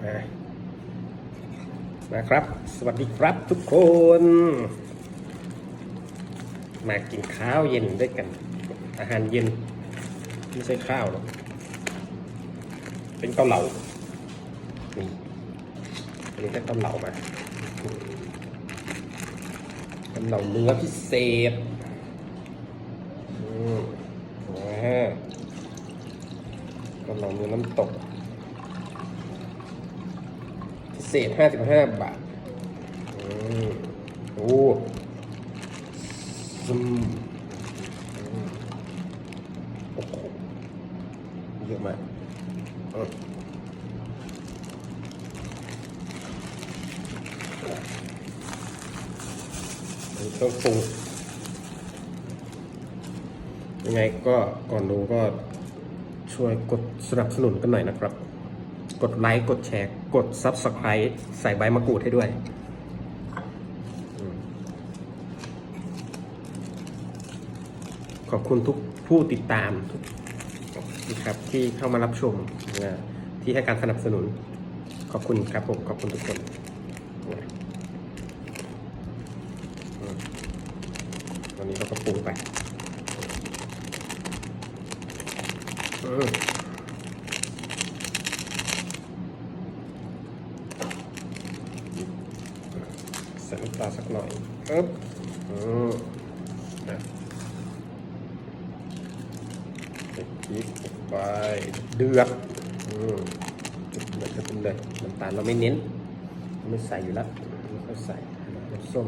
นะครับ สวัสดีครับทุกคน มากินข้าวเย็นด้วยกัน อาหารเย็นไม่ใช่ข้าวหรอกเป็นเกาเหลานี่อันนี้ก็เกาเหลามาเกาเหลาเนื้อพิเศษเกาเหลาเนื้อน้ำตกพิเศษ55 บาทโอ้ซึมโอ้โหเยอะมากต้องปรุงยังไงก็ก่อนดูก็ช่วยกดสนับสนุนกันหน่อยนะครับกดไลค์กดแชร์กด Subscribe ใส่ใบมะกรูดให้ด้วยขอบคุณทุกผู้ติดตามนะครับที่เข้ามารับชมที่ให้การสนับสนุนขอบคุณครับผมขอบคุณทุกคนวันนี้เราก็ปรุงไปใส่น้ำตาลสักหน่อยครับใส่พริกลงไปเดือดเดือดจะเป็นเลยน้ำตาลเราไม่เน้นไม่ใส่อยู่แล้วไม่ค่อยใส่น้ำส้ม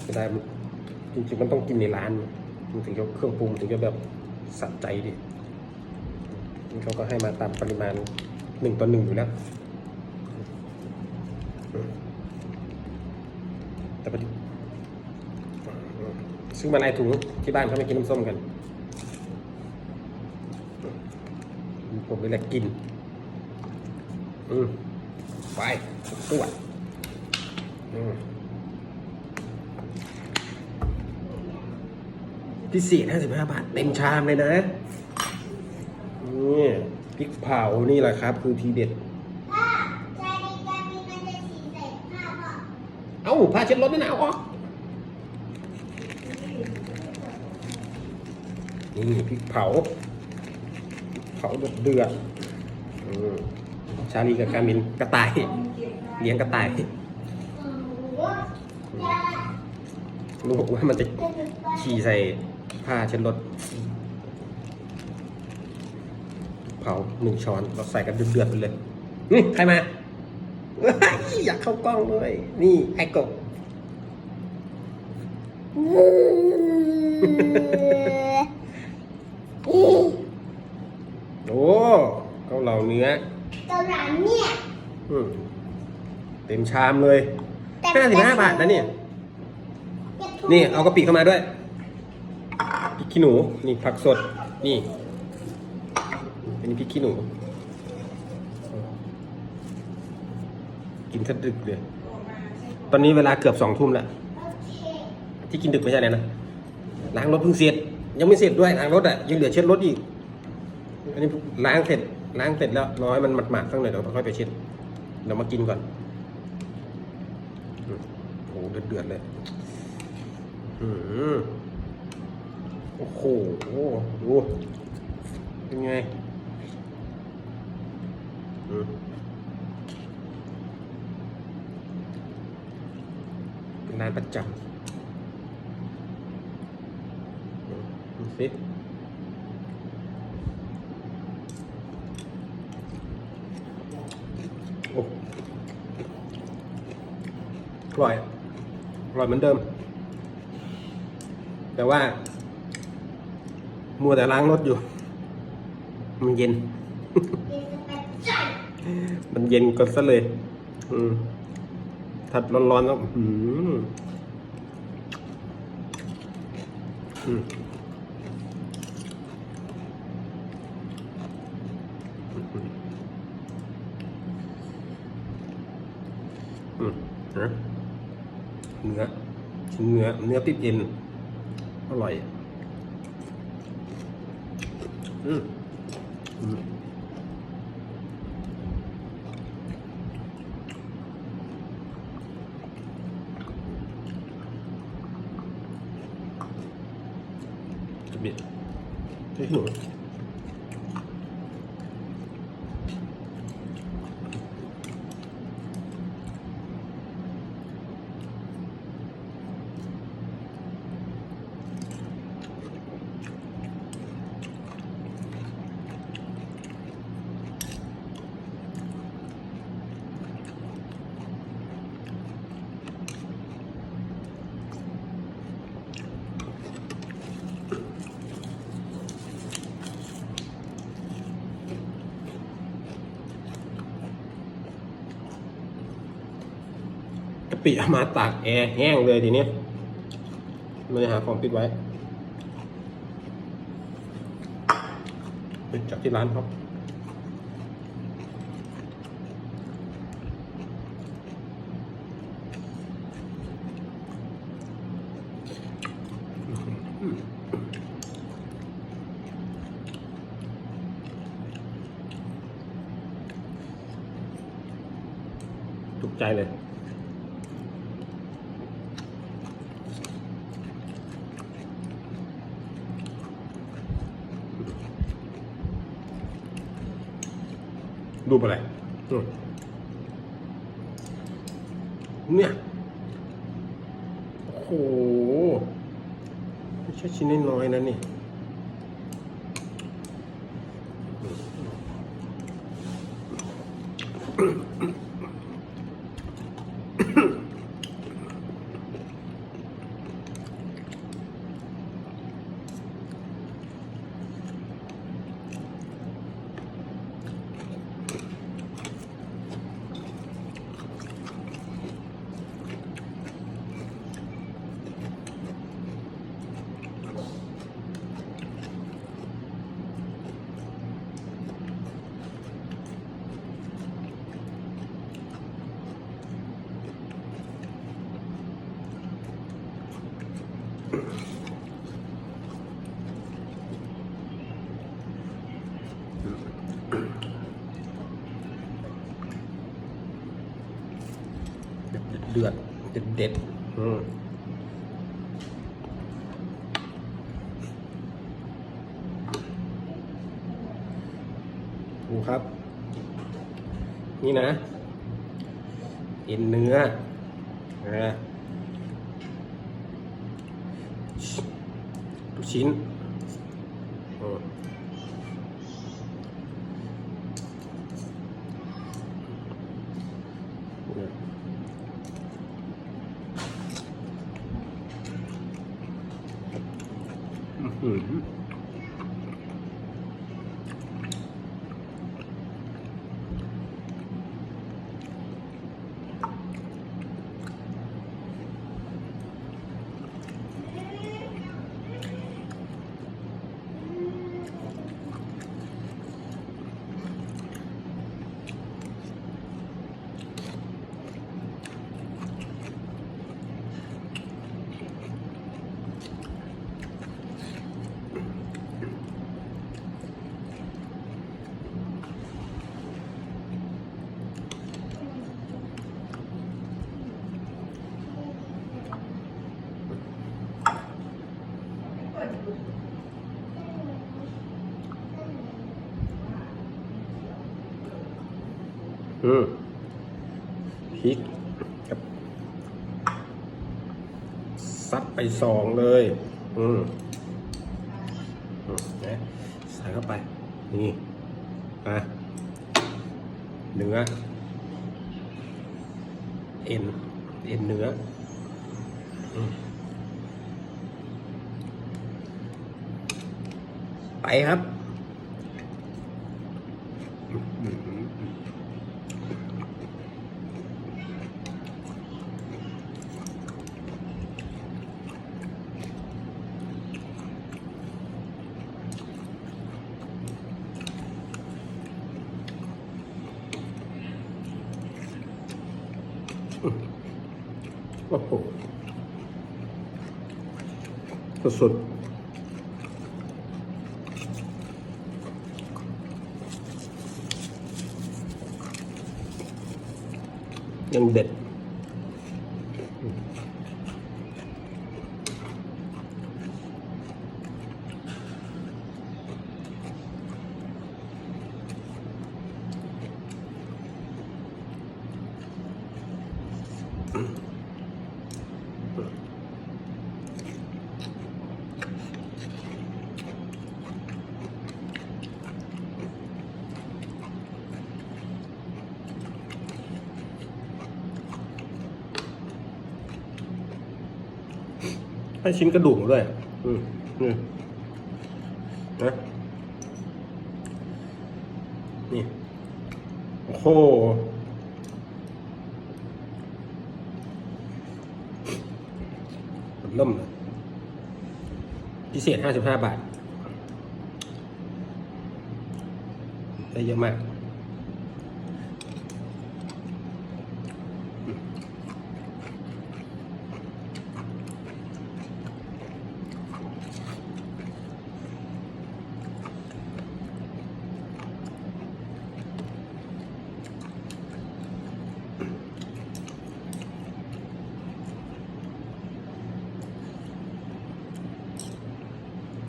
จะได้จริงๆมันต้องกินในร้านมันถึงจะเครื่องปรุงถึงจะแบบสะใจดินี่เขาก็ให้มาตามปริมาณ1:1อยู่แล้วแต่พอดีซื้อมาในถุงที่บ้านเขาไม่กินน้ำส้มกันผมเลยแหละกินไปตัวพิเศษ55 บาทเต็มชามเลยนะนี่พริกเผานี่แหละครับคือทีเด็ดเอ้าผ้าเช็ดรถนี่นะเอาออกนี่พริกเผาเดือดชาลีกับกามินกระต่ายเลี้ยงกระต่ายลูกบอกว่ามันจะขี่ใส่ผ้าเช็ดรถเผา1 ช้อนเราใส่กันเดือดไปเลยนี่ใครมาอยากเข้ากล้องด้วยนี่ไอ้กบโอ้เกาเหลาเนื้อเกาเหลาเนี่ยเต็มชามเลย55 บาทนะเนี่ยนี่เอากะปิเข้ามาด้วยพริกขี้หนูนี่ผักสดนี่เป็นพริกขี้หนูกินสะดึกเลยตอนนี้เวลาเกือบ2 ทุ่มแล้วที่กินดึกไม่ใช่เลยนะล้างรถเพิ่งเสร็จยังไม่เสร็จด้วยล้างรถยังเหลือเช็ดรถอีกอันนี้ล้างเสร็จแล้วรอให้มันหมาดๆสักหน่อยเดี๋ยวค่อยไปเช็ดเดี๋ยวมากินก่อนโอ้เดือดเลยโอ้โหดูเป็นไงเป็นร้านประจำดูสิโอ้อร่อยเหมือนเดิมแต่ว่ามัวแต่ล้างรถอยู่มันเย็น มันเย็นก็ซะเลยถ้าร้อนๆแล้วเนื้อติดเย็นอร่อย อืมอืมจะบิดที่หนูกะปิเอามาตากแอร์แห้งเลยทีนี้เลยหาของปิดไว้ไปจากที่ร้านครับถูกใจเลยรูปอะไรเนี่ยโอ้โหไม่ใช่ชิ้นน้อยๆนะนี่เดือดเด็ดดูครับ นี่นะเอ็นเนื้อนะลูกชิ้นพริกกับซัดไป2เลยใส่เข้าไปนี่เนื้อเอ็นเนื้อไปครับโอ้โหสุด ยังเด็ดให้ชิ้นกระดูกด้วยนี่นะนี่โอ้โหเริ่มเลยพิเศษ55 บาทได้เยอะมาก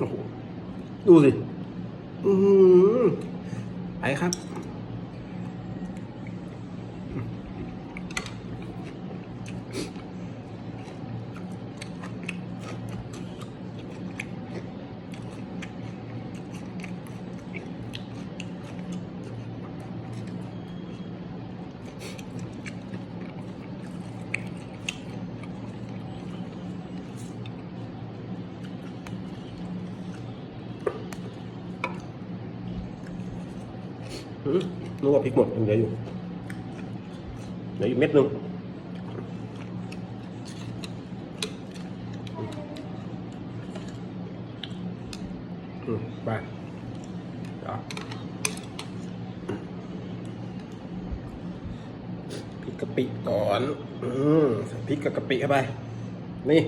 โอ้โหดูสิไปครับนึกว่าพริกหมดยังเหลืออยู่เม็ดนึงไปพริกกะปิก่อนใส่พริกกับกะปิเข้าไปนี่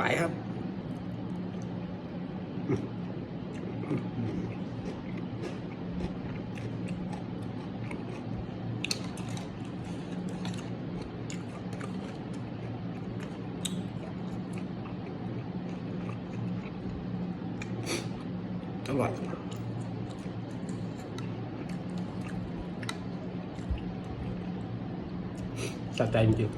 ไปครับอร่อยสะใจจริง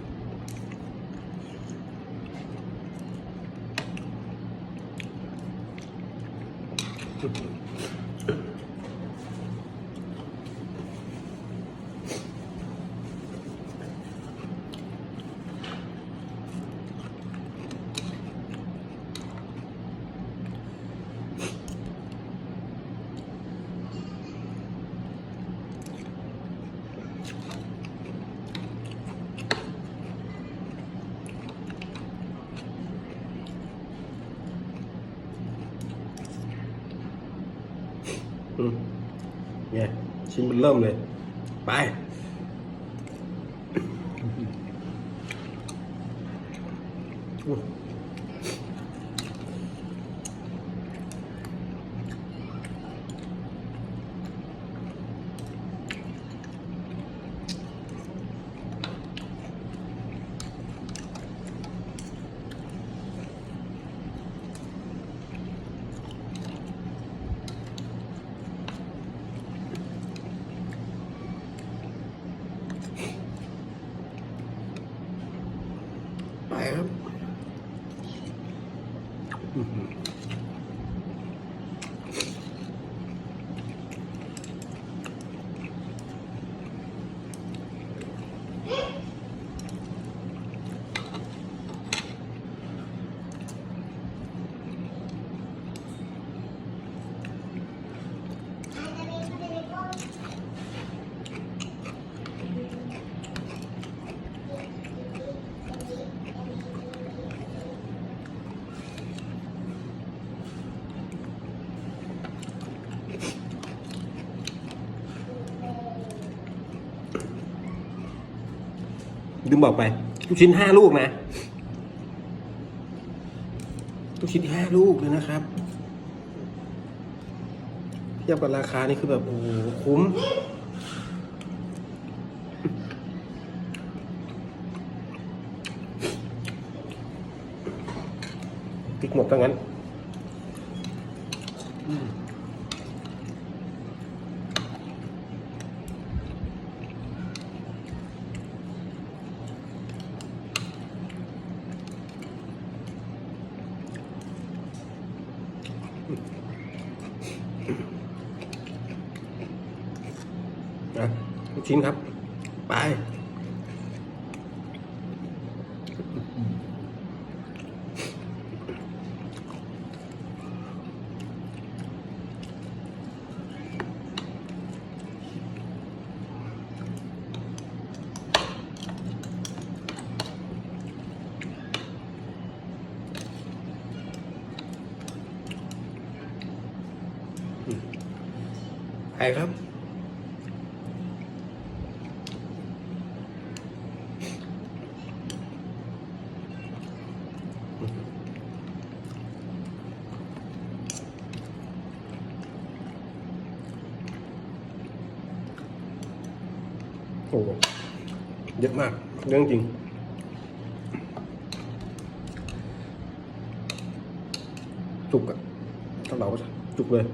เนี่ยชิ้นมันเริ่มเลยไปไปครับ ลืมบอกไปลูกชิ้น5 ลูกนะลูกชิ้น5 ลูกเลยนะครับเทียบกับราคานี่คือแบบโอ้โหคุ้มพริกหมดทั้งนั้นนะลูกชิ้นครับไปไปครับโอ้เยอะมากเรื่องจริงจุกอะถ้าเราจุกเลย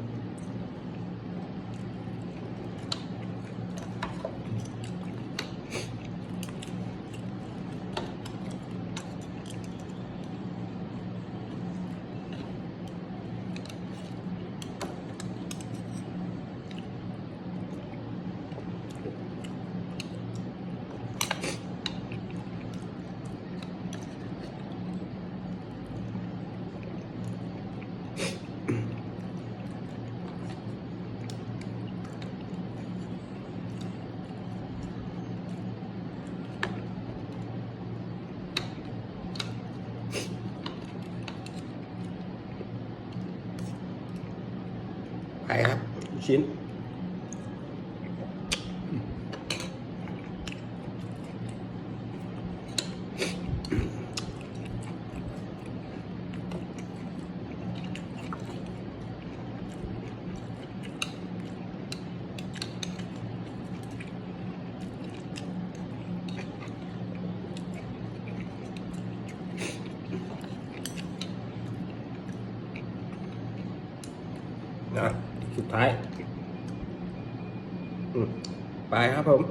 ไปครับชิ้นนะสุดท้ายไปครับผม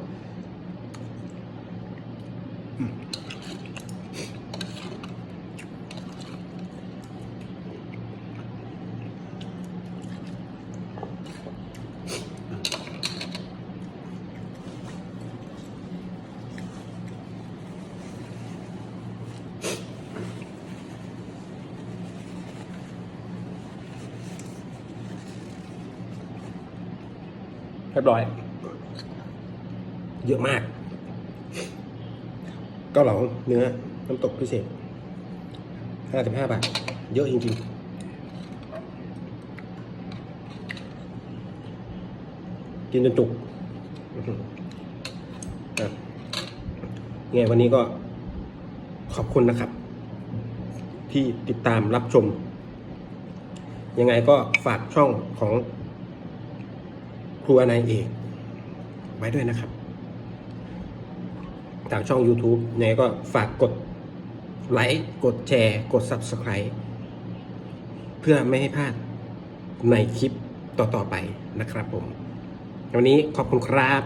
เรียบร้อยเยอะมากเกาเหลาเนื้อน้ำตกพิเศษ55 บาทเยอะจริงๆกินจนจุกไงวันนี้ก็ขอบคุณนะครับที่ติดตามรับชมยังไงก็ฝากช่องของครัวนายเอกไว้ด้วยนะครับทางช่อง YouTube ยังไงก็ฝากกดไลค์กดแชร์กด Subscribe เพื่อไม่ให้พลาดในคลิปต่อๆไปนะครับผมวันนี้ขอบคุณครับ